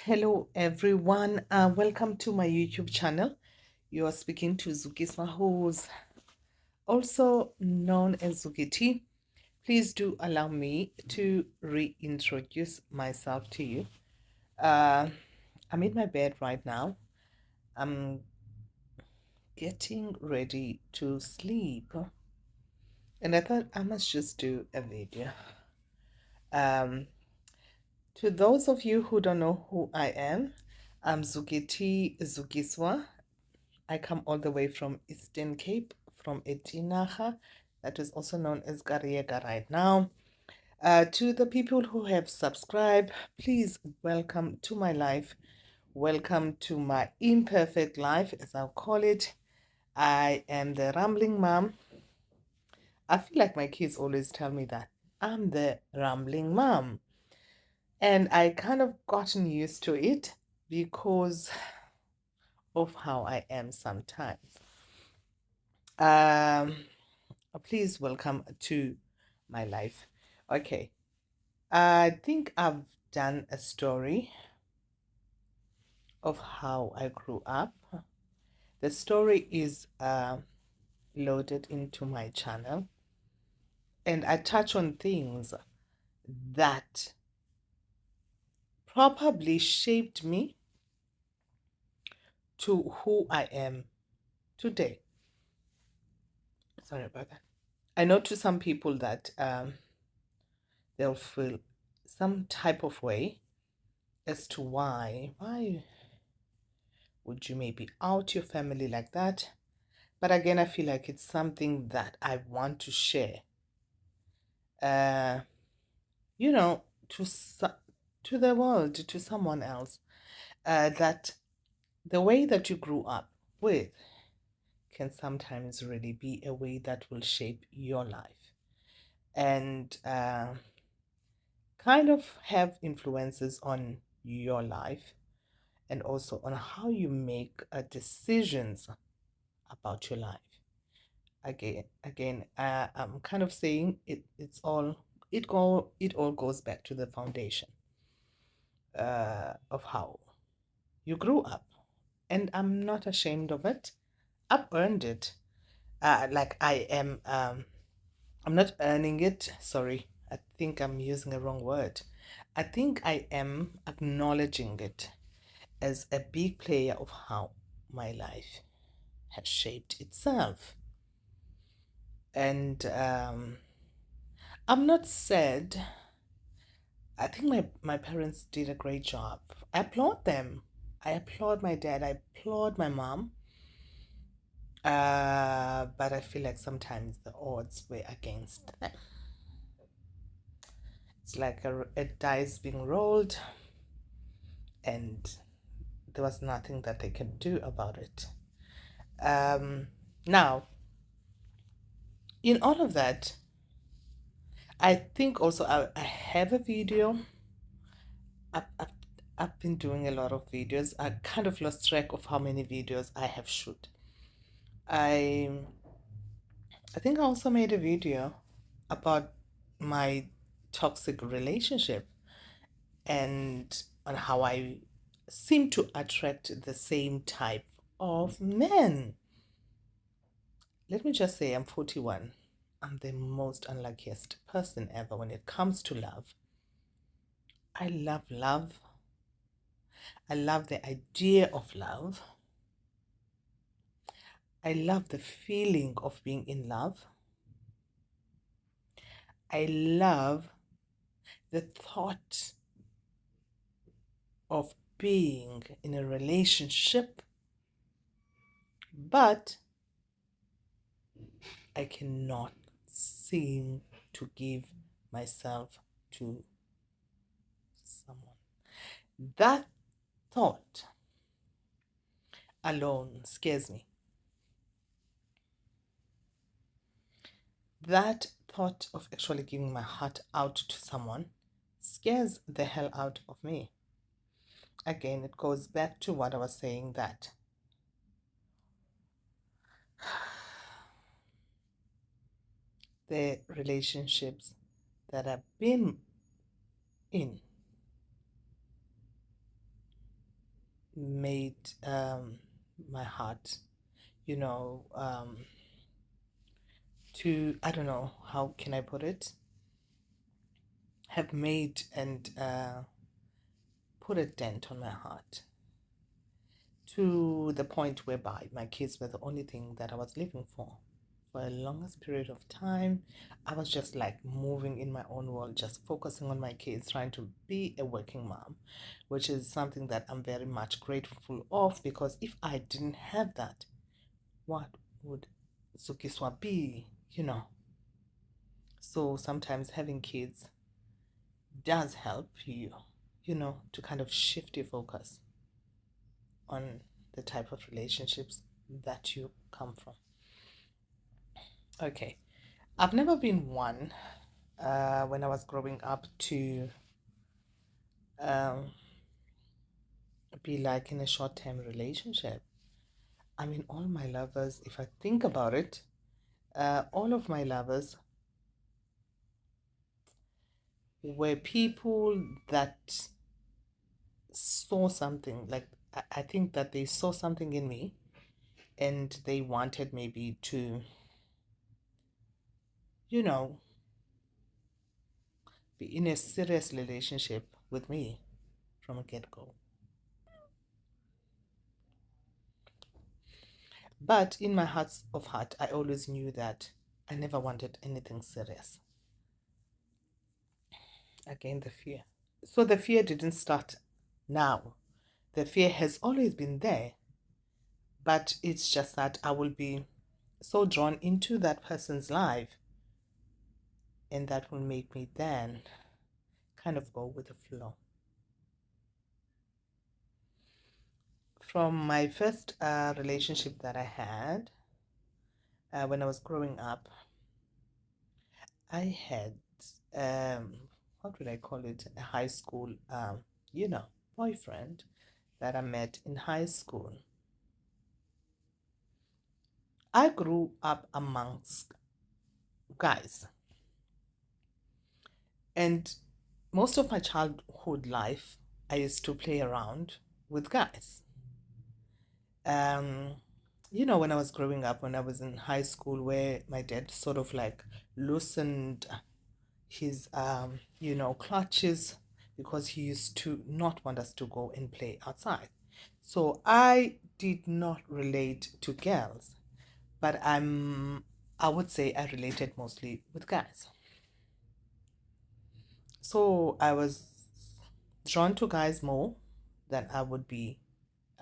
Hello, everyone. Welcome to my YouTube channel. You are speaking to Zukiswa, who's also known as Zukiti. Please do allow me to reintroduce myself to you. Uh, I'm in my bed right now. I'm getting ready to sleep, and I thought I must just do a video. Um, to those of you who don't know who I am, I'm Zukiti Zukiswa. I come all the way from Eastern Cape, from Etinaha, that is also known as Gariega right now. To the people who have subscribed, please welcome to my life. Welcome to my imperfect life, as I'll call it. I am the rambling mom. I feel like my kids always tell me that I'm the rambling mom. And I kind of gotten used to it because of how I am sometimes. Um, please welcome to my life. Okay, I think I've done a story of how I grew up. The story is loaded into my channel, and I touch on things that probably shaped me to who I am today. Sorry about that. I know to some people that they'll feel some type of way as to why would you maybe out your family like that? But again, I feel like it's something that I want to share. Uh, you know, to the world, to someone else, that the way that you grew up with can sometimes really be a way that will shape your life and kind of have influences on your life and also on how you make decisions about your life. Again, I'm kind of saying it all goes back to the foundation of how you grew up, and I'm not ashamed of it. I've earned it. Like I am. I'm not earning it. Sorry, I think I'm using a wrong word. I think I am acknowledging it as a big player of how my life has shaped itself. And I'm not sad. I think my parents did a great job. I applaud them. I applaud my dad. I applaud my mom. But I feel like sometimes the odds were against them. It's like a dice being rolled, and there was nothing that they could do about it. Now, in all of that, I think also I have a video. I've, I've, I've been doing a lot of videos. I kind of lost track of how many videos I have shoot. I I think I also made a video about my toxic relationship and on how I seem to attract the same type of men. Let me just say I'm 41. I'm the most unluckiest person ever when it comes to love. I love love. I love the idea of love. I love the feeling of being in love. I love the thought of being in a relationship, but I cannot seem to give myself to someone. That thought alone scares me. That thought of actually giving my heart out to someone scares the hell out of me. Again, it goes back to what I was saying that the relationships that I've been in made my heart, you know, to, I don't know, how can I put it? Have made and put a dent on my heart to the point whereby my kids were the only thing that I was living for. For a longest period of time, I was just like moving in my own world, just focusing on my kids, trying to be a working mom, which is something that I'm very much grateful of, because if I didn't have that, what would Zukiswa be, you know? So sometimes having kids does help you, to kind of shift your focus on the type of relationships that you come from. Okay. I've never been one when I was growing up to um, be like in a short term relationship. I mean, all my lovers, if I think about it, all of my lovers were people that saw something. Like, I think that they saw something in me and they wanted maybe to, you know, be in a serious relationship with me from a get go. But in my heart of heart, I always knew that I never wanted anything serious. Again, the fear. So the fear didn't start now. The fear has always been there, but it's just that I will be so drawn into that person's life, and that will make me then kind of go with the flow. From my first relationship that I had when I was growing up, I had, um, what would I call it, a high school, boyfriend that I met in high school. I grew up amongst guys, and most of my childhood life, I used to play around with guys. Um, when I was growing up, when I was in high school, where my dad sort of like loosened his, clutches, because he used to not want us to go and play outside. So I did not relate to girls, but I would say I related mostly with guys. So I was drawn to guys more than I would be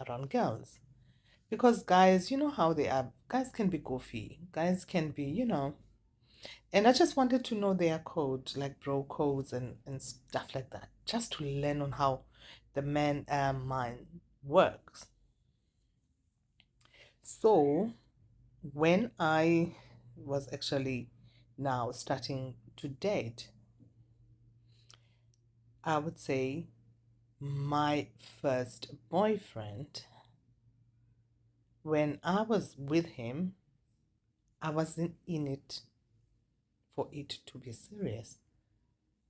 around girls. Because guys, you know how they are. Guys can be goofy. Guys can be, and I just wanted to know their code, like bro codes and stuff like that, just to learn on how the man mind works. So when I was actually now starting to date, I would say my first boyfriend, when I was with him, I wasn't in it for it to be serious.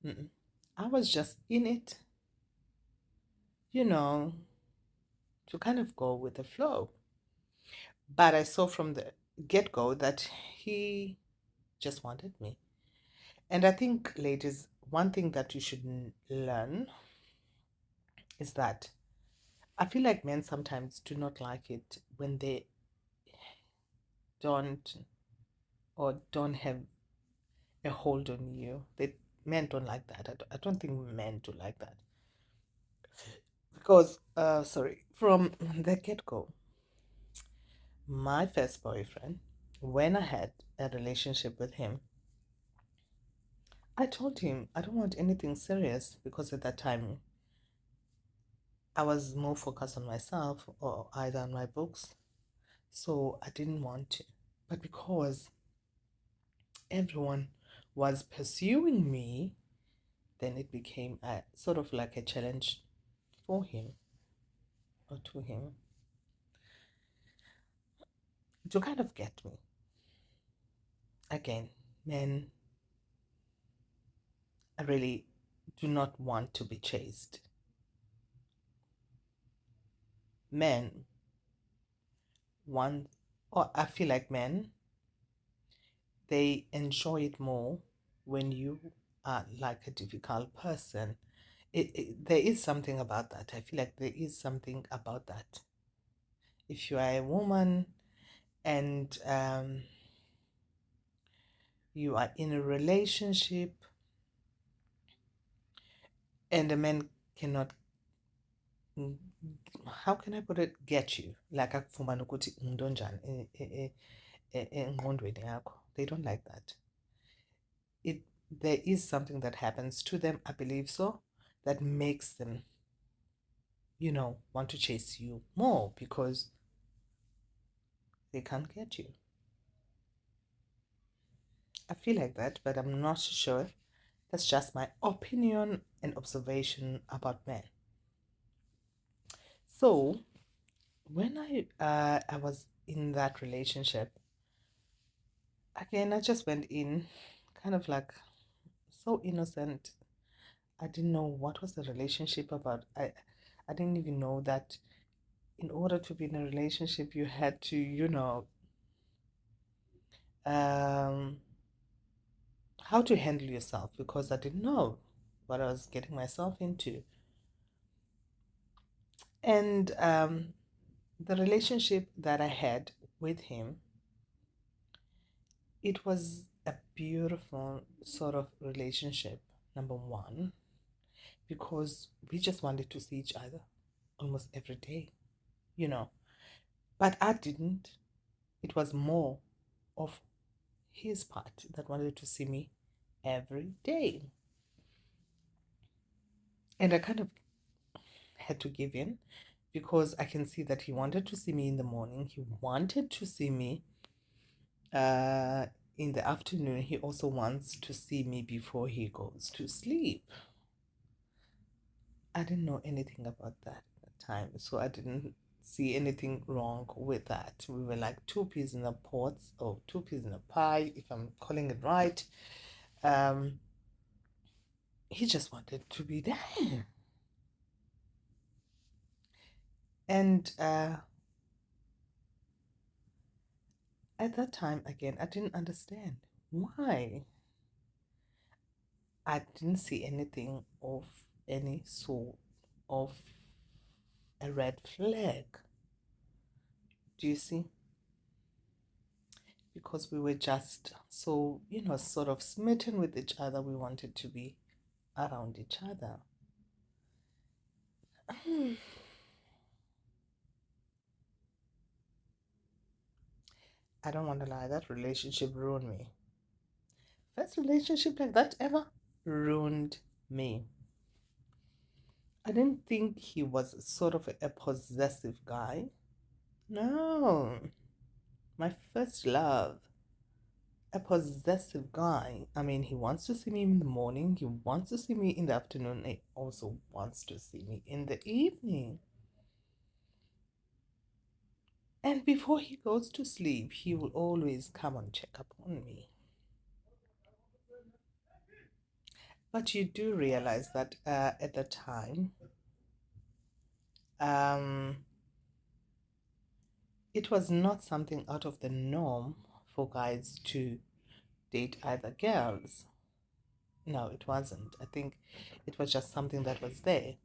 Mm-mm. I was just in it, you know, to kind of go with the flow. But I saw from the get go that he just wanted me. And I think, ladies, one thing that you should learn is that I feel like men sometimes do not like it when they don't or don't have a hold on you. Men don't like that. I don't think men do like that. Because, sorry, from the get go, my first boyfriend, when I had a relationship with him, I told him I don't want anything serious, because at that time I was more focused on myself or either on my books. So I didn't want to. But because everyone was pursuing me, then it became a sort of like a challenge for him or to him to kind of get me. Again, men really do not want to be chased. men want, or I feel like men, they enjoy it more when you are like a difficult person. There is something about that. I feel like there is something about that. If you are a woman and you are in a relationship and a man cannot, mm, how can I put it, get you, like akufumana ukuthi umuntu onjani engqondweni yakho. They don't like that. It There is something that happens to them, I believe so, that makes them, want to chase you more because they can't get you. I feel like that, but I'm not sure. That's just my opinion and observation about men. So when I was in that relationship, again, I just went in kind of like so innocent. I didn't know what was the relationship about. I didn't even know that in order to be in a relationship you had to, um how to handle yourself, because I didn't know what I was getting myself into. And the relationship that I had with him, it was a beautiful sort of relationship, number one, because we just wanted to see each other almost every day, you know. But I didn't. It was more of his part that wanted to see me every day. And I kind of had to give in because I can see that he wanted to see me in the morning. He wanted to see me uh, in the afternoon. He also wants to see me before he goes to sleep. I didn't know anything about that at the time, so I didn't see anything wrong with that. We were like two peas in a pot, or two peas in a pie, if I'm calling it right. Um, he just wanted to be there. And at that time, again, I didn't understand why. I didn't see anything of any sort of a red flag. Do you see? Because we were just so, sort of smitten with each other. We wanted to be around each other. I don't want to lie, that relationship ruined me. First relationship like that ever ruined me. I didn't think he was sort of a possessive guy. No. My first love, a possessive guy. I mean, he wants to see me in the morning, he wants to see me in the afternoon, he also wants to see me in the evening. And before he goes to sleep, he will always come and check up on me. But you do realize that at the time, um, it was not something out of the norm for guys to date either girls. No, it wasn't. I think it was just something that was there.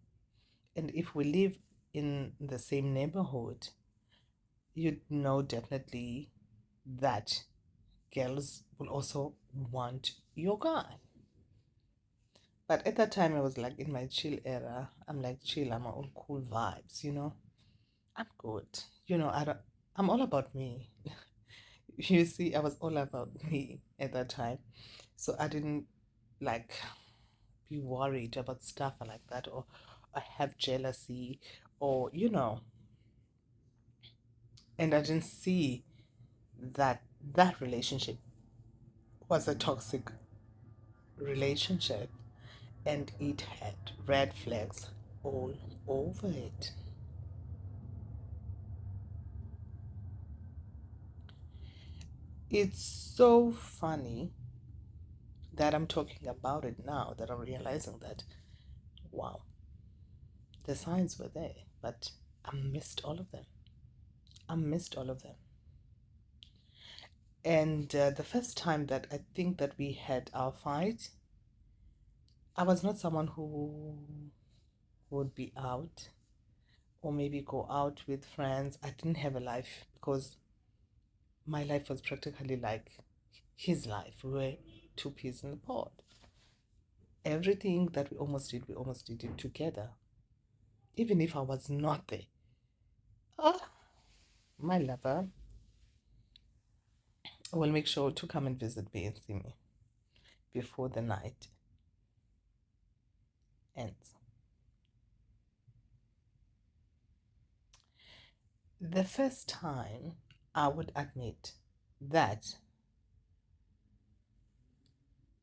And if we live in the same neighborhood, you'd know definitely that girls will also want your guy. But at that time, I was like in my chill era. I'm like chill. I'm all cool vibes. I'm good. I'm all about me. You see, I was all about me at that time, so I didn't like be worried about stuff like that, or I have jealousy, or and I didn't see that that relationship was a toxic relationship, and it had red flags all over it. It's so funny that I'm talking about it now, that I'm realizing that, wow, the signs were there, but I missed all of them. I missed all of them. And the first time that I think that we had our fight, I was not someone who would be out or maybe go out with friends. I didn't have a life because my life was practically like his life. We were two peas in the pod. Everything that we almost did it together. Even if I was not there. Ah, my lover will make sure to come and visit me and see me before the night ends. The first time I would admit that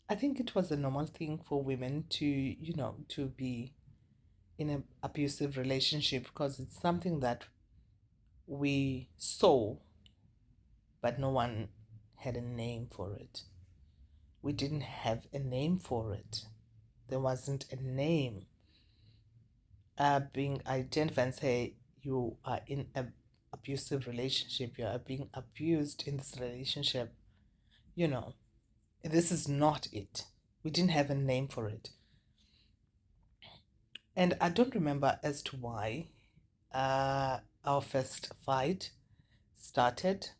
I think it was a normal thing for women to, to be in an abusive relationship because it's something that we saw, but no one had a name for it. We didn't have a name for it. There wasn't a name being identified and say you are in an abusive relationship, you are being abused in this relationship. You know, this is not it. We didn't have a name for it. And I don't remember as to why our first fight started,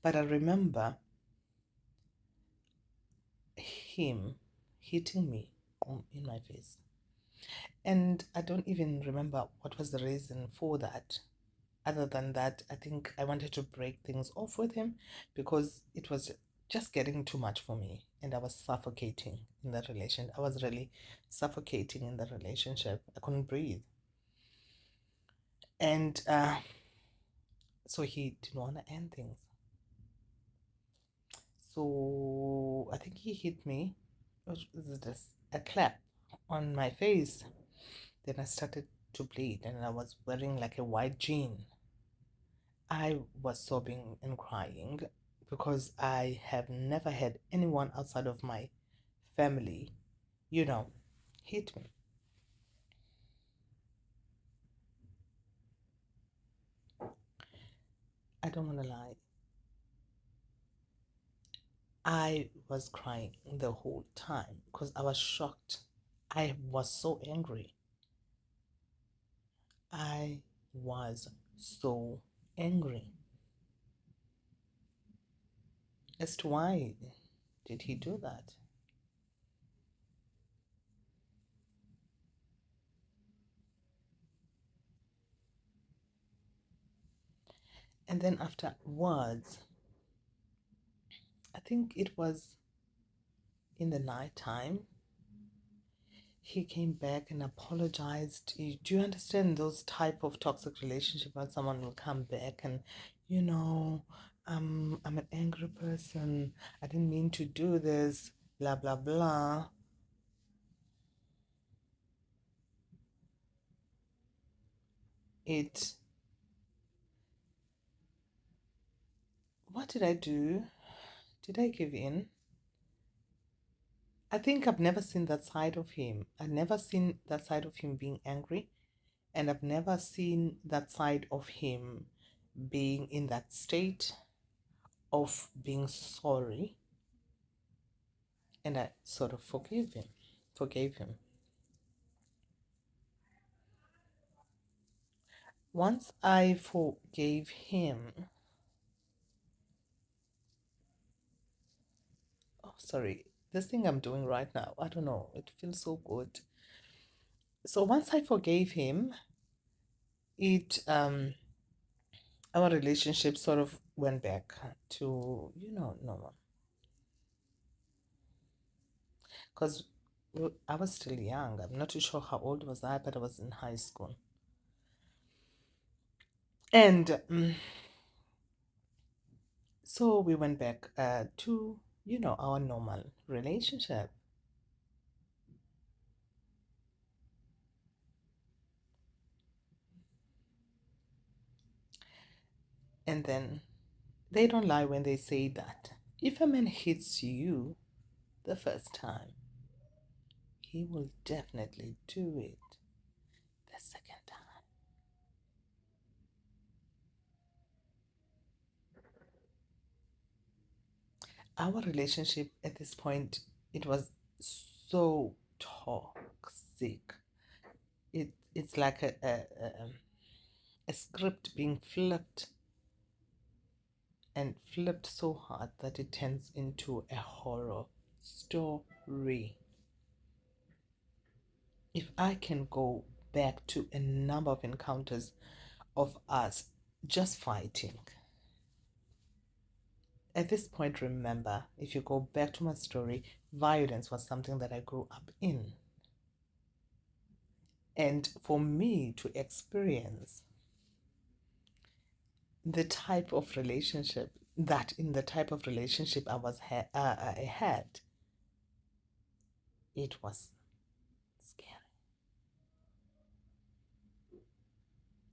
but I remember him hitting me in my face. And I don't even remember what was the reason for that. Other than that, I think I wanted to break things off with him because it was just getting too much for me and I was suffocating in that relation. I was really suffocating in that relationship. I couldn't breathe. And so he didn't want to end things. So I think he hit me. What was it? A clap on my face. Then I started to bleed and I was wearing like a white jean. I was sobbing and crying because I have never had anyone outside of my family, you know, hit me. I don't want to lie. I was crying the whole time because I was shocked. I was so angry. I was so angry as to why did he do that. And then afterwards, I think it was in the night time, he came back and apologized. Do you understand those type of toxic relationship when someone will come back and, you know, I'm an angry person. I didn't mean to do this. Blah blah blah. It. What did I do? Did I give in? I think I've never seen that side of him. I've never seen that side of him being angry, and I've never seen that side of him being in that state of being sorry, and I sort of forgave him. Once I forgave him, oh sorry, this thing I'm doing right now, I don't know, it feels so good. So once I forgave him, it our relationship sort of went back to, normal. Because I was still young. I'm not too sure how old was I, but I was in high school. And so we went back to, our normal relationship. And then they don't lie when they say that if a man hits you the first time, he will definitely do it the second time. Our relationship at this point, it was so toxic. It's like a script being flipped and flipped so hard that it turns into a horror story. If I can go back to a number of encounters of us just fighting, at this point, remember, if you go back to my story, violence was something that I grew up in. And for me to experience the type of relationship that in the type of relationship I had, it was scary.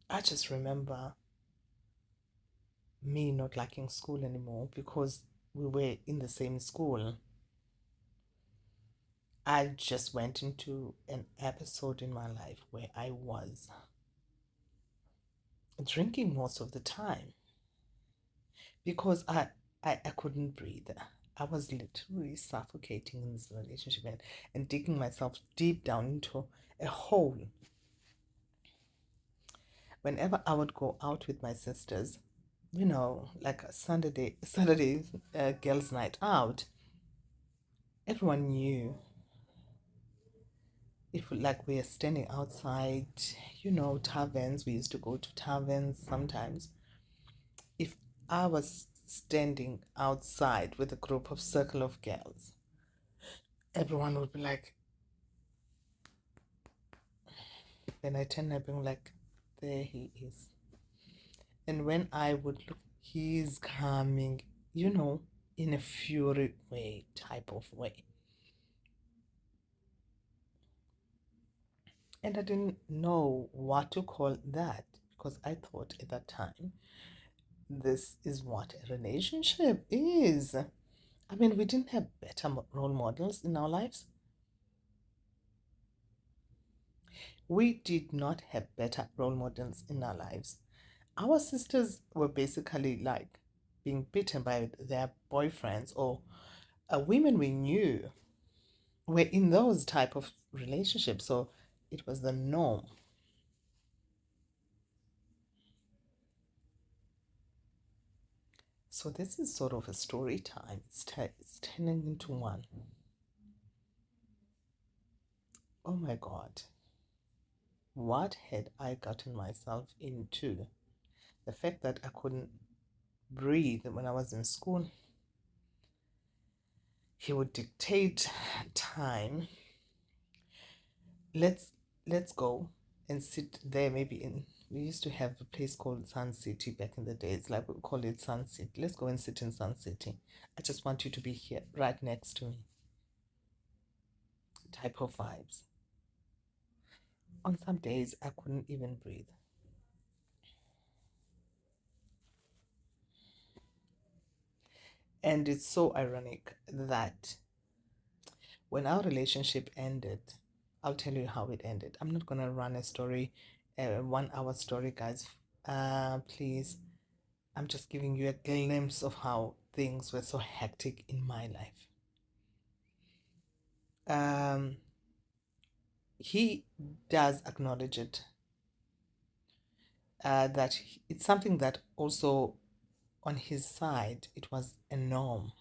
I just remember me not liking school anymore because we were in the same school. I just went into an episode in my life where I was drinking most of the time because I couldn't breathe. I was literally suffocating in this relationship and digging myself deep down into a hole. Whenever I would go out with my sisters, like a Saturday girls' night out, everyone knew if like we are standing outside, taverns. We used to go to taverns sometimes. If I was standing outside with a group of circle of girls, everyone would be like, then I turn up and like, there he is. And when I would look, he's coming, in a fury way, type of way. And I didn't know what to call that because I thought at that time, this is what a relationship is. I mean, we didn't have better role models in our lives. We did not have better role models in our lives. Our sisters were basically like being beaten by their boyfriends or women we knew were in those type of relationships. So it was the norm. So this is sort of a story time. It's turning into one. Oh my God. What had I gotten myself into? The fact that I couldn't breathe when I was in school. He would dictate time. Let's go and sit there. Maybe we used to have a place called Sun City back in the days, like we call it Sun City. Let's go and sit in Sun City. I just want you to be here right next to me. Type of vibes. On some days I couldn't even breathe. And it's so ironic that when our relationship ended, I'll tell you how it ended. I'm not gonna run a story, a 1 hour story, guys. Please, I'm just giving you a glimpse of how things were so hectic in my life. Um, he does acknowledge it, that it's something that also on his side it was a norm.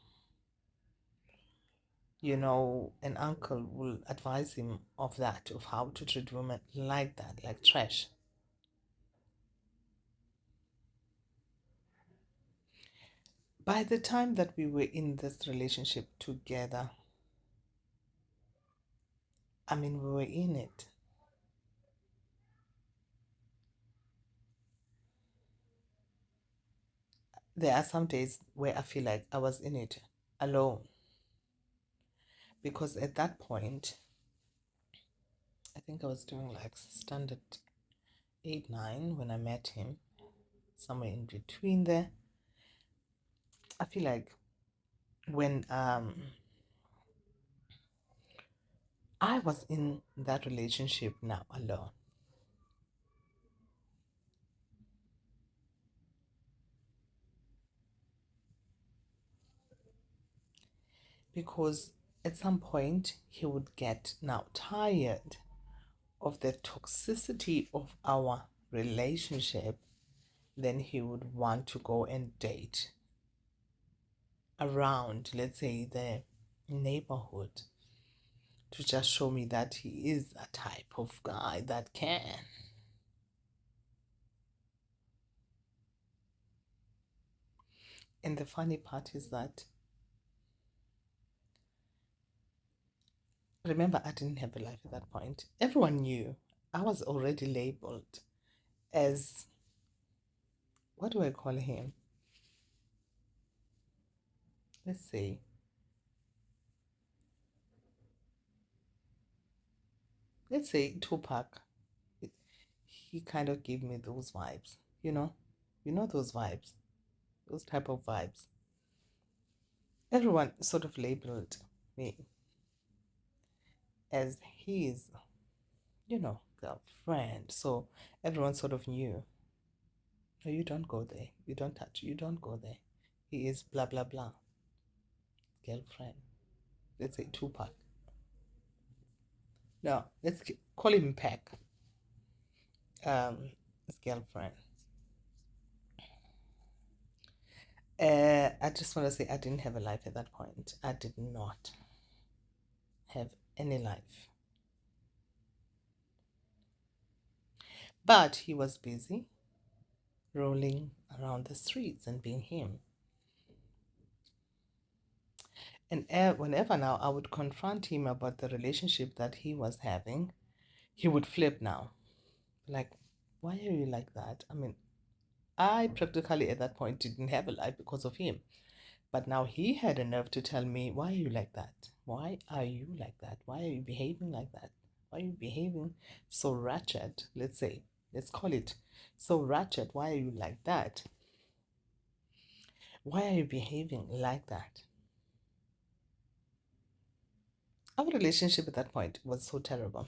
An uncle will advise him of that, of how to treat women like that, like trash. By the time that we were in this relationship together, I mean, we were in it. There are some days where I feel like I was in it alone because at that point, I think I was doing like standard 8, 9 when I met him, somewhere in between there. I feel like when I was in that relationship now alone, because at some point he would get now tired of the toxicity of our relationship. Then he would want to go and date around, let's say, the neighborhood, to just show me that he is a type of guy that can. And the funny part is that, remember, I didn't have a life at that point. Everyone knew I was already labeled as, what do I call him? Let's see. Let's say Tupac. He kind of gave me those vibes, you know those vibes, those type of vibes. Everyone sort of labeled me as his, girlfriend. So everyone sort of knew, no, you don't go there. You don't touch. You don't go there. He is blah, blah, blah. Girlfriend. Let's say Tupac. No, let's call him Pac. His girlfriend. I just want to say I didn't have a life at that point. I did not have any life. But he was busy rolling around the streets and being him. And whenever now I would confront him about the relationship that he was having, he would flip now. Like, why are you like that? I mean, I practically at that point didn't have a life because of him. But now he had a nerve to tell me, why are you like that? Why are you like that? Why are you behaving like that? Why are you behaving so ratchet? Let's say, let's call it so ratchet. Why are you like that? Why are you behaving like that? Our relationship at that point was so terrible.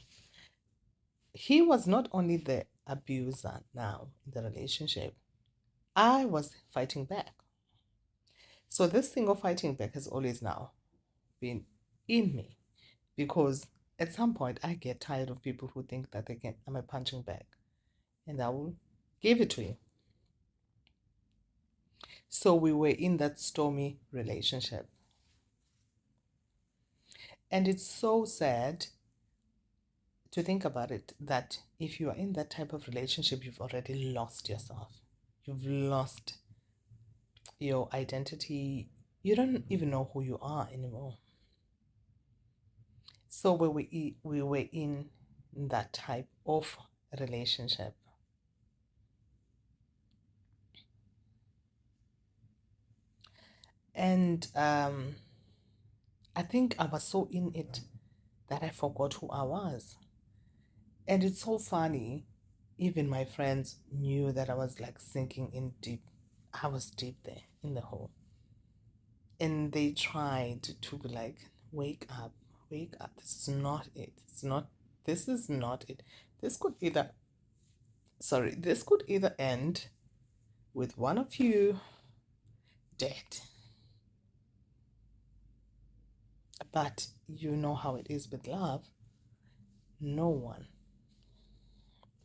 He was not only the abuser now in the relationship, I was fighting back. So this thing of fighting back has always now been in me, because at some point I get tired of people who think that they can, I'm a punching bag, and I will give it to you. So we were in that stormy relationship. And it's so sad to think about it, that if you are in that type of relationship, you've already lost yourself. You've lost your identity. You don't even know who you are anymore. So we were in that type of relationship. And I think I was so in it that I forgot who I was. And it's so funny. Even my friends knew that I was like sinking in deep. I was deep there in the hole. And they tried to be like, wake up, wake up. This is not it. This is not it. This could either, this could either end with one of you dead. But you know how it is with love. No one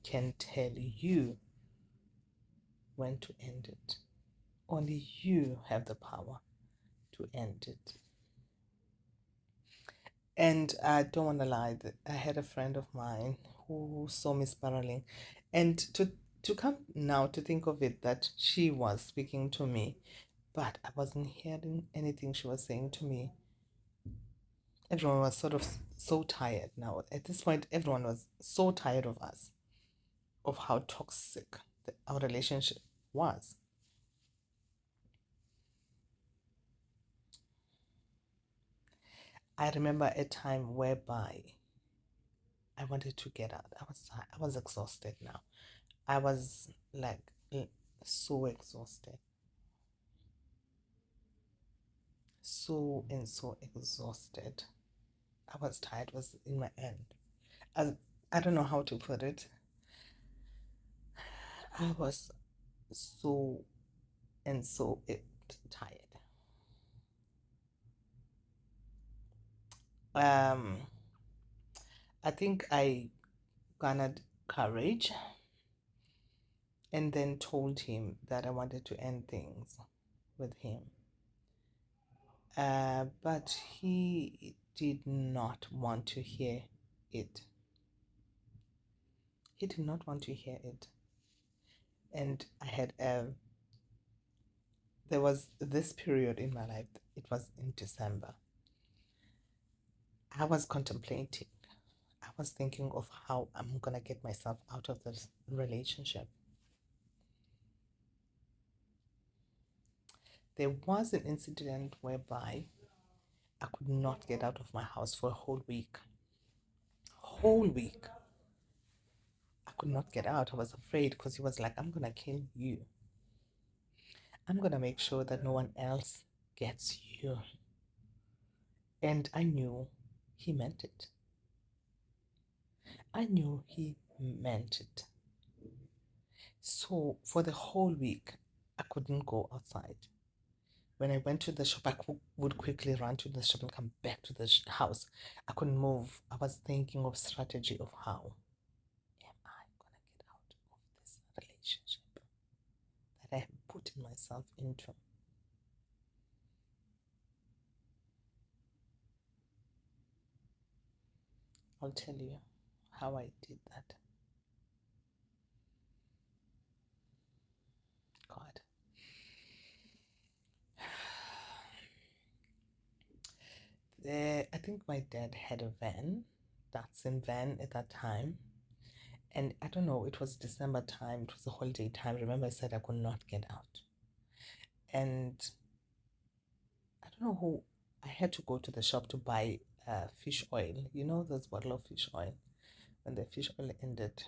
can tell you when to end it. Only you have the power to end it. And I don't want to lie, that I had a friend of mine who saw me spiraling. And to come now to think of it, that she was speaking to me, but I wasn't hearing anything she was saying to me. Everyone was sort of so tired now. At this point, everyone was so tired of us, of how toxic our relationship was. I remember a time whereby I wanted to get out. I was exhausted now. I was like so exhausted. So exhausted. I was tired, was in my end. I, I don't know how to put it. I was so and so tired. Um, I think I garnered courage and then told him that I wanted to end things with him. But he did not want to hear it. He did not want to hear it. And I had there was this period in my life, it was in December. I was contemplating, I was thinking of how I'm gonna get myself out of this relationship. There was an incident whereby I could not get out of my house for a whole week. Whole week. I could not get out. I was afraid because he was like, I'm gonna kill you. I'm gonna make sure that no one else gets you. And I knew he meant it. I knew he meant it. So for the whole week, I couldn't go outside. When I went to the shop, I would quickly run to the shop and come back to the house. I couldn't move. I was thinking of strategy of how am I gonna get out of this relationship that I have put myself into. I'll tell you how I did that. God. I think my dad had a van, Datsun van at that time. And I don't know, it was December time, it was a holiday time. Remember, I said I could not get out. And I don't know who, I had to go to the shop to buy fish oil. You know, those bottle of fish oil when the fish oil ended.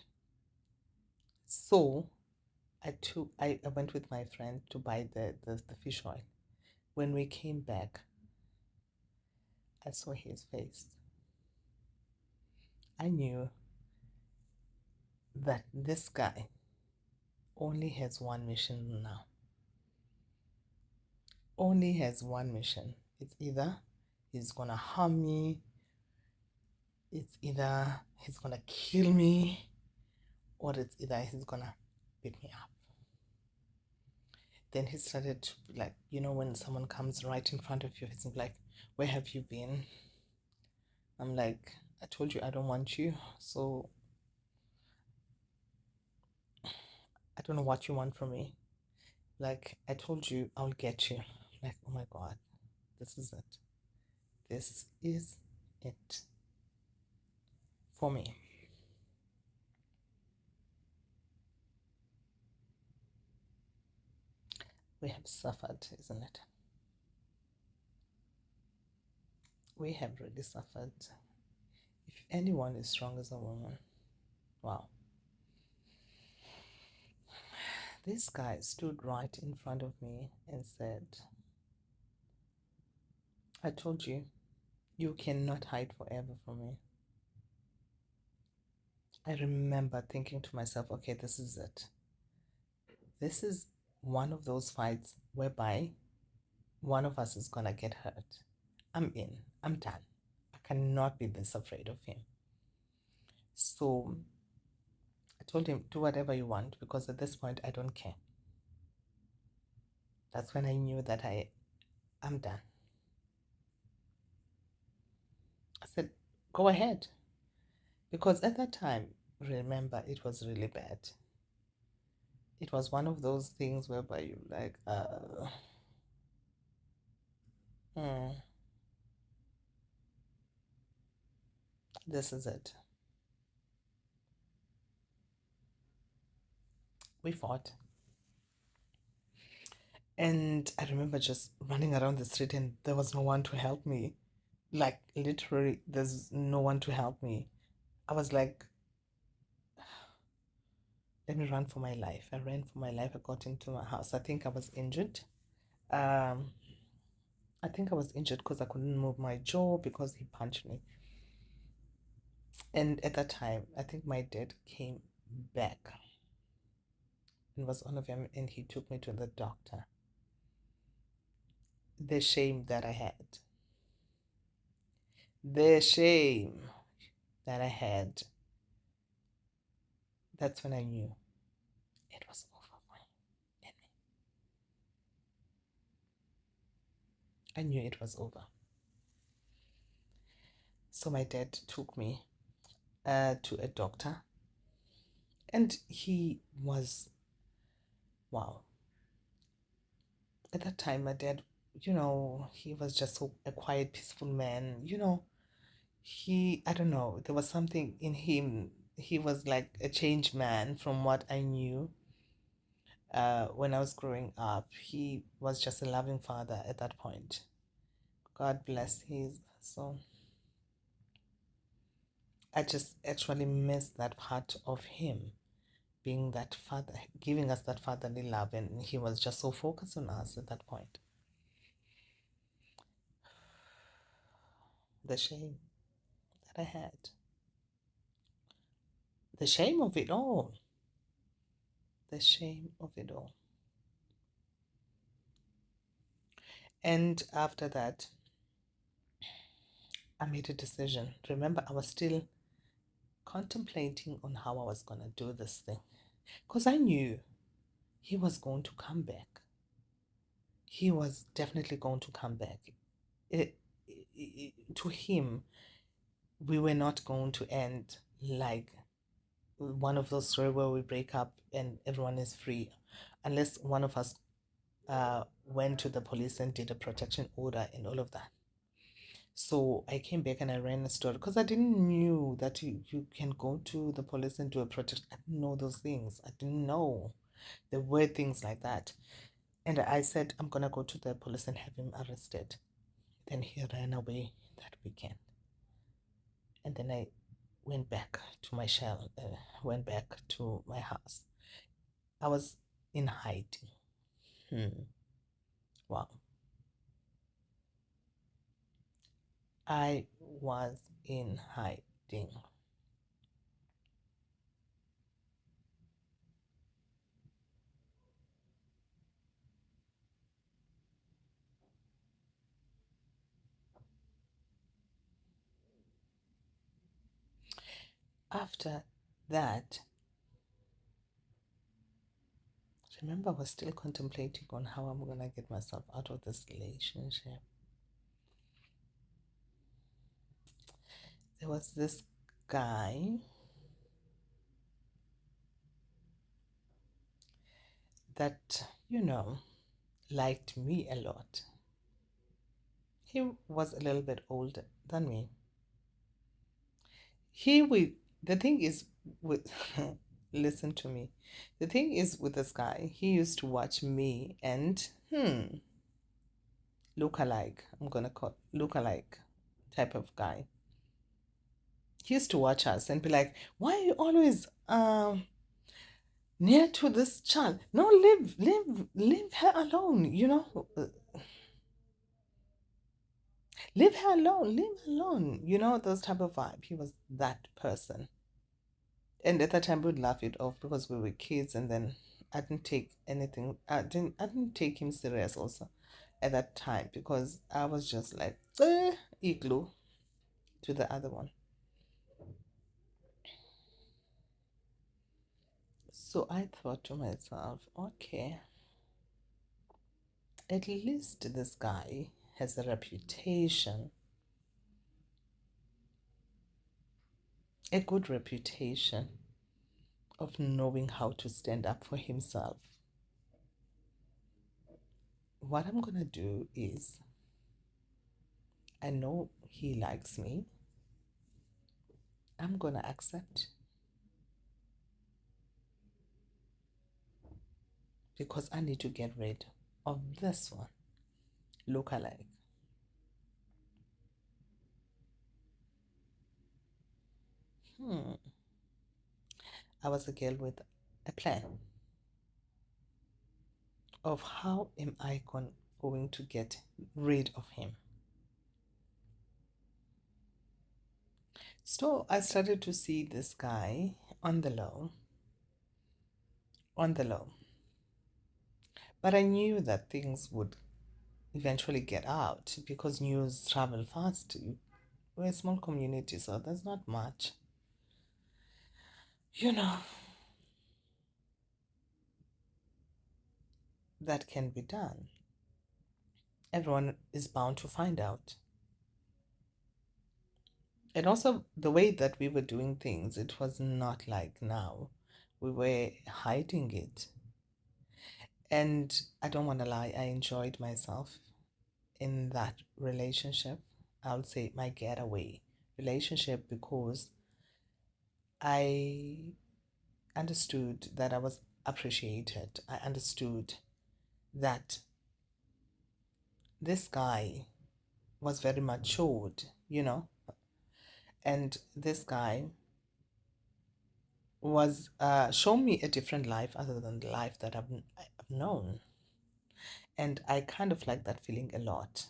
So I went with my friend to buy the fish oil. When we came back, I saw his face. I knew that this guy only has one mission now. Only has one mission. It's either he's gonna harm me, it's either he's gonna kill me, or it's either he's gonna beat me up. Then he started to be like, you know, when someone comes right in front of you, he's like, where have you been? I'm like, I told you I don't want you, so I don't know what you want from me. Like, I told you I'll get you. Like, oh my God, this is it. This is it for me. We have suffered, isn't it? We have really suffered. If anyone is strong as a woman, wow. This guy stood right in front of me and said, I told you, you cannot hide forever from me. I remember thinking to myself, okay, this is it. This is one of those fights whereby one of us is going to get hurt. I'm in. I'm done. I cannot be this afraid of him. So I told him, do whatever you want because at this point, I don't care. That's when I knew that I'm done. I said, go ahead. Because at that time, remember, it was really bad. It was one of those things whereby you like, this is it. We fought. And I remember just running around the street and there was no one to help me. Like, literally, there's no one to help me. I was like, let me run for my life. I ran for my life. I got into my house. I think I was injured. Um, I think I was injured because I couldn't move my jaw because he punched me. And at that time, I think my dad came back and was one of them, and he took me to the doctor. The shame that I had, The shame that I had, that's when I knew it was over for him and me. I knew it was over. So my dad took me to a doctor, and he was, wow. At that time, my dad, he was just a quiet, peaceful man. I don't know, there was something in him. He was like a changed man from what I knew when I was growing up. He was just a loving father at that point. God bless his soul. I just actually missed that part of him being that father, giving us that fatherly love, and he was just so focused on us at that point. The shame that I had, the shame of it all, the shame of it all. And after that, I made a decision. Remember, I was still contemplating on how I was going to do this thing because I knew he was going to come back. He was definitely going to come back. To him, we were not going to end like one of those stories where we break up and everyone is free, unless one of us went to the police and did a protection order and all of that. So I came back and I ran a story because I didn't knew that you can go to the police and do a protection. I didn't know those things. I didn't know there were things like that. And I said, I'm going to go to the police and have him arrested. Then he ran away that weekend. And then I went back to my shell, went back to my house. I was in hiding. Wow. I was in hiding. After that, remember, I was still contemplating on how I'm going to get myself out of this relationship. There was this guy that, liked me a lot. He was a little bit older than me. The thing is with, listen to me. The thing is with this guy, he used to watch me and, look-alike. I'm going to call look-alike type of guy. He used to watch us and be like, why are you always near to this child? No, leave her alone, leave her alone, leave her alone, those type of vibe. He was that person. And at that time we'd laugh it off because we were kids, and then I didn't take anything, I didn't take him serious also at that time because I was just like igloo to the other one. So I thought to myself, okay, at least this guy has a reputation, a good reputation of knowing how to stand up for himself. What I'm going to do is, I know he likes me. I'm going to accept because I need to get rid of this one, look-alike. I was a girl with a plan of how am I going to get rid of him. So I started to see this guy on the low, on the low. But I knew that things would eventually get out because news travel fast. we're a small community, so there's not much, you know, that can be done. Everyone is bound to find out. And also, the way that we were doing things, it was not like now. We were hiding it. And I don't want to lie, I enjoyed myself in that relationship. I would say my getaway relationship, because I understood that I was appreciated. I understood that this guy was very matured, and this guy was showing me a different life other than the life that I've known. And I kind of like that feeling a lot.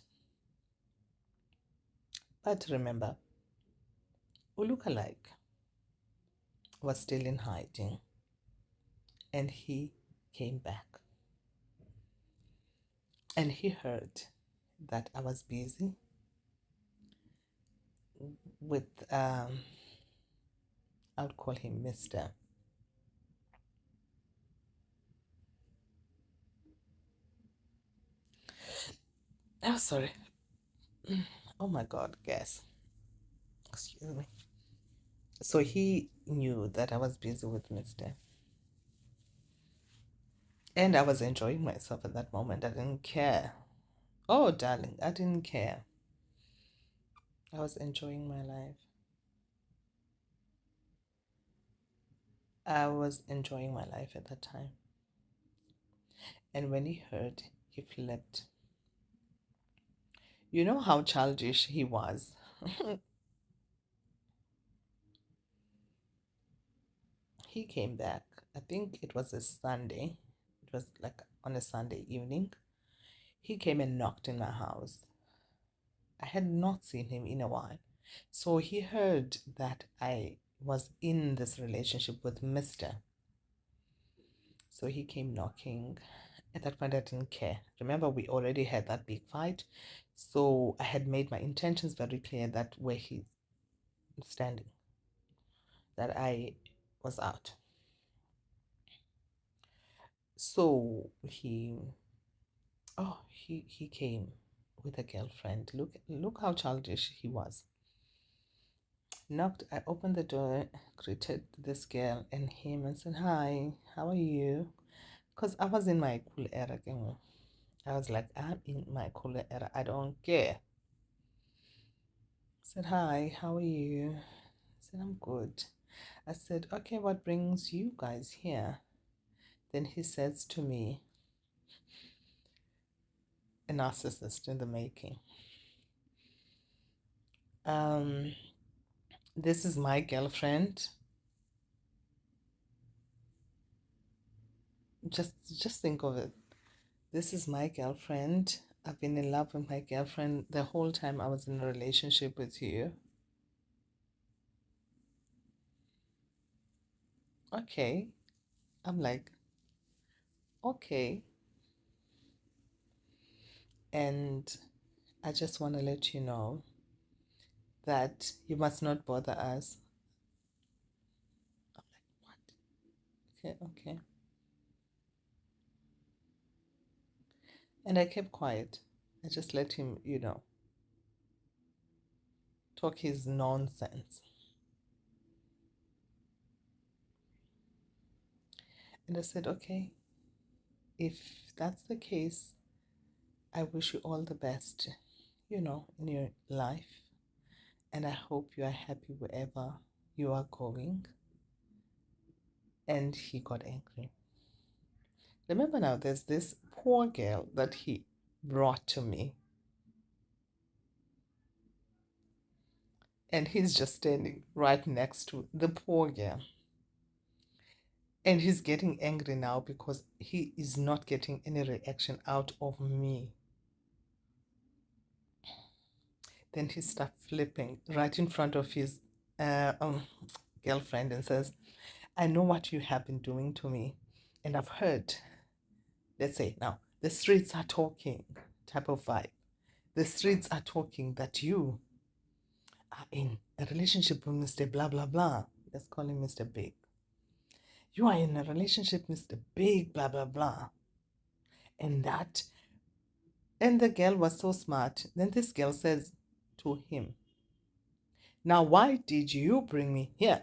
But remember, Ulukalike was still in hiding, and he came back. And he heard that I was busy with, I would call him Mr. Oh, sorry. Oh my God, guess. Excuse me. So he knew that I was busy with Mr. And I was enjoying myself at that moment. I didn't care. Oh, darling, I didn't care. I was enjoying my life. I was enjoying my life at that time. And when he heard, he flipped. You know how childish he was. He came back. I think it was a Sunday. It was like on a Sunday evening. He came and knocked in my house. I had not seen him in a while. So he heard that I was in this relationship with Mr. So he came knocking. At that point, I didn't care. Remember, we already had that big fight. So I had made my intentions very clear that where he's standing, that I was out. So he came with a girlfriend. Look how childish he was. Knocked. I opened the door, greeted this girl and him, and said, "Hi, how are you?" Because I was in my cool era. I was like, I'm in my cool era. I don't care. I said, "Hi, how are you?" I said, "I'm good." I said, "Okay, what brings you guys here?" Then he says to me, a narcissist in the making. Um, this is my girlfriend. Just think of it. This is my girlfriend. I've been in love with my girlfriend the whole time I was in a relationship with you. Okay. I'm like, okay. And I just want to let you know that you must not bother us. I'm like, what? Okay, okay. And I kept quiet. I just let him, talk his nonsense. And I said, okay, if that's the case, I wish you all the best, in your life. And I hope you are happy wherever you are going. And he got angry. Remember now, there's this poor girl that he brought to me. And he's just standing right next to the poor girl. And he's getting angry now because he is not getting any reaction out of me. Then he starts flipping right in front of his girlfriend and says, "I know what you have been doing to me. And I've heard, let's say now, the streets are talking type of vibe. The streets are talking that you are in a relationship with Mr. Blah blah blah. Let's call him Mr. Big. You are in a relationship, Mr. Big, blah blah blah. And that, and the girl was so smart. Then this girl says to him, now why did you bring me here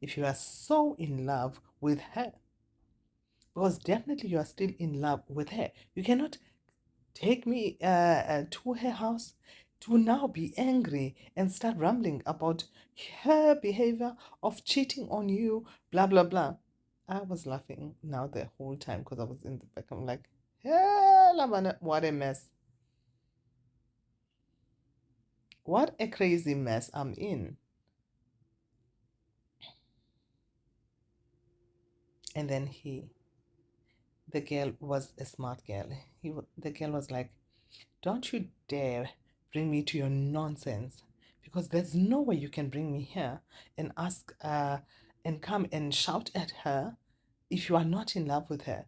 if you are so in love with her? Because definitely you are still in love with her. You cannot take me to her house to now be angry and start rambling about her behavior of cheating on you, blah, blah, blah. I was laughing now the whole time because I was in the back. I'm like, hell, what a mess. What a crazy mess I'm in. And then the girl was a smart girl. The girl was like, don't you dare bring me to your nonsense, because there's no way you can bring me here and ask and come and shout at her if you are not in love with her.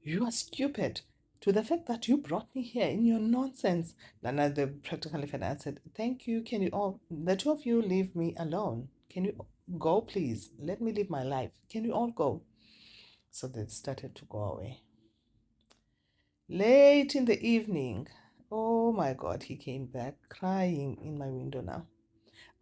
You are stupid to the fact that you brought me here in your nonsense. And the practical effect answered, thank you. Can you all, the two of you, leave me alone? Can you go, please? Let me live my life. Can you all go? So they started to go away. Late in the evening, oh my God, he came back crying in my window now.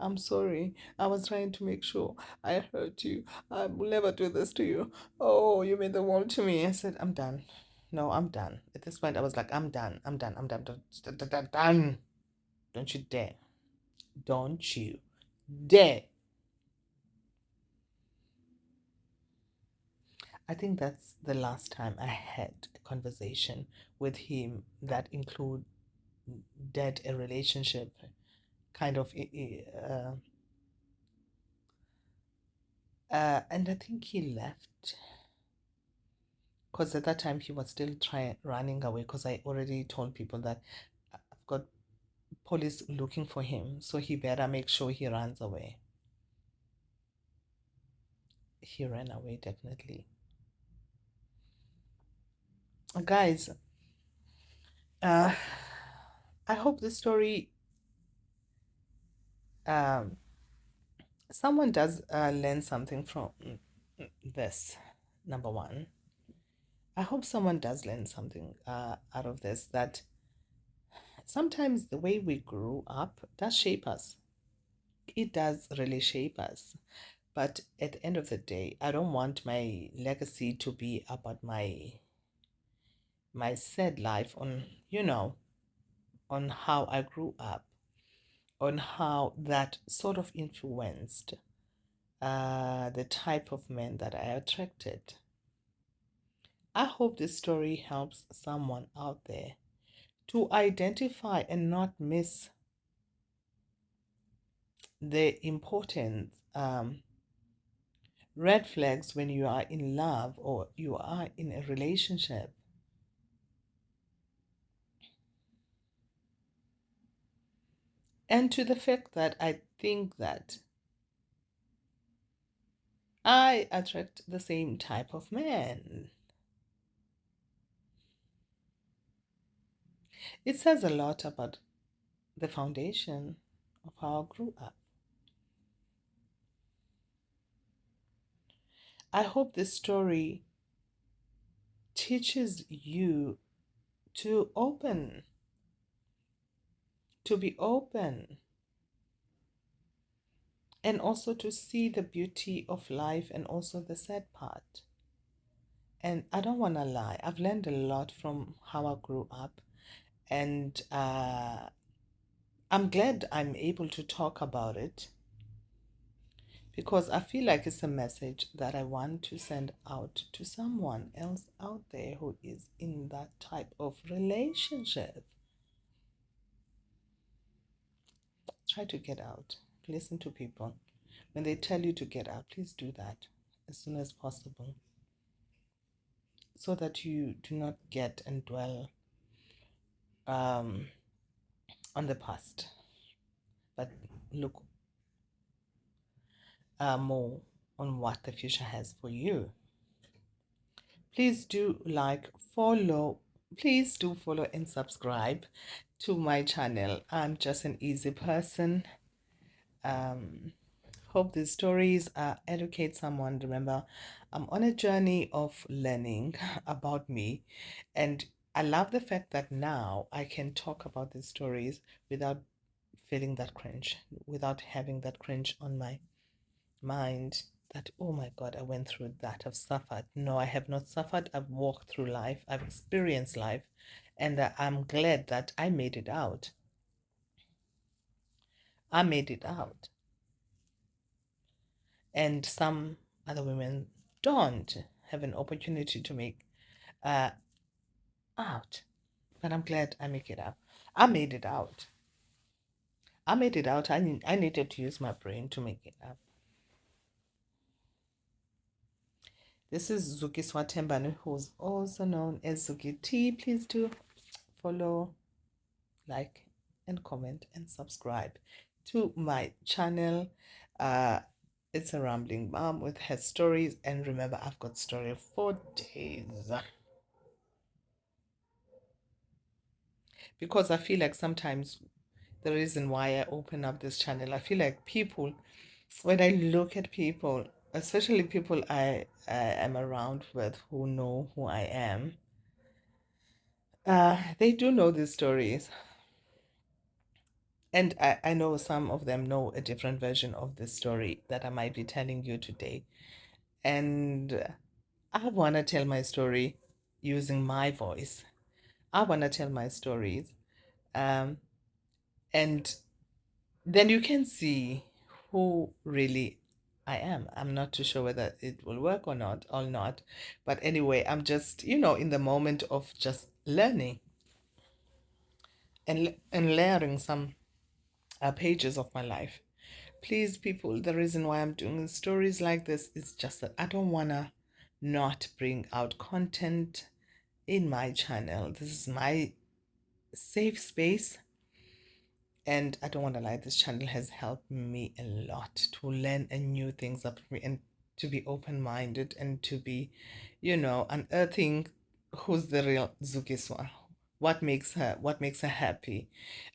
I'm sorry. I was trying to make sure I hurt you. I will never do this to you. Oh, you made the world to me. I said, I'm done. No, I'm done. At this point, I was like, I'm done. I'm done. I'm done. Done. Don't you dare. Don't you dare. I think that's the last time I had a conversation with him that included a relationship kind of and I think he left because at that time he was still trying running away, because I already told people that I've got police looking for him, so he better make sure he runs away. He ran away, definitely. Guys, uh I hope this story um someone does learn something from this. Number one, I hope someone does learn something out of this, that sometimes the way we grew up does shape us. It does really shape us. But at the end of the day, I don't want my legacy to be about my sad life on, on how I grew up, on how that sort of influenced the type of men that I attracted. I hope this story helps someone out there to identify and not miss the important red flags when you are in love or you are in a relationship. And to the fact that I think that I attract the same type of man. It says a lot about the foundation of how I grew up. I hope this story teaches you to be open, and also to see the beauty of life and also the sad part. And I don't want to lie, I've learned a lot from how I grew up, and I'm glad I'm able to talk about it, because I feel like it's a message that I want to send out to someone else out there who is in that type of relationship. Try to get out. Listen to people. When they tell you to get out, please do that as soon as possible, so that you do not get and dwell um, on the past, but look more on what the future has for you. Please do please do follow and subscribe to my channel. I'm just an easy person Um, Hope these stories educate someone. Remember, I'm on a journey of learning about me, and I love the fact that now I can talk about these stories without feeling that cringe, without having that cringe on my mind that, oh my God, I went through that, I've suffered. No, I have not suffered. I've walked through life, I've experienced life, and I'm glad that I made it out. I made it out. And some other women don't have an opportunity to make uh, out. But I'm glad I make it out. I made it out. I made it out. I needed to use my brain to make it out. This is Zuki Swatembane, who's also known as Zuki T. Please do follow, like, and comment and subscribe to my channel. Uh, it's a rambling mom with her stories, and remember, I've got story for days. Because I feel like sometimes the reason why I open up this channel, I feel like people, when I look at people, especially people I am around with who know who I am, they do know these stories. And I know some of them know a different version of the story that I might be telling you today. And I want to tell my story using my voice. I want to tell my stories. Um, and then you can see who really I am. I'm not too sure whether it will work or not. But anyway, I'm just, in the moment of just learning and layering some pages of my life. Please, people, the reason why I'm doing stories like this is just that I don't want to not bring out content in my channel. This is my safe space. And I don't want to lie, this channel has helped me a lot to learn and new things about me and to be open-minded and to be, unearthing who's the real Zukiswa. What makes her happy?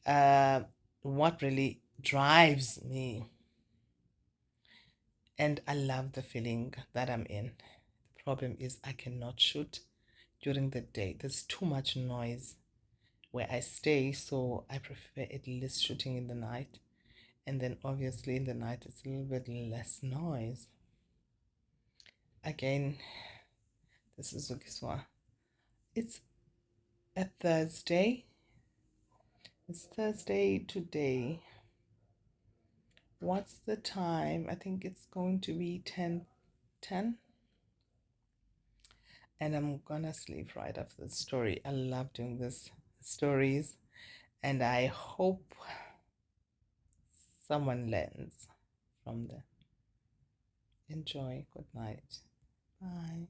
Uh, what really drives me? And I love the feeling that I'm in. The problem is I cannot shoot during the day. There's too much noise where I stay, so I prefer at least shooting in the night. And then obviously in the night it's a little bit less noise. Again, this is Zukiswa. It's a Thursday. It's Thursday today. What's the time? I think it's going to be 10:10. And I'm gonna sleep right after the story. I love doing this stories, and I hope someone learns from them. Enjoy. Good night. Bye.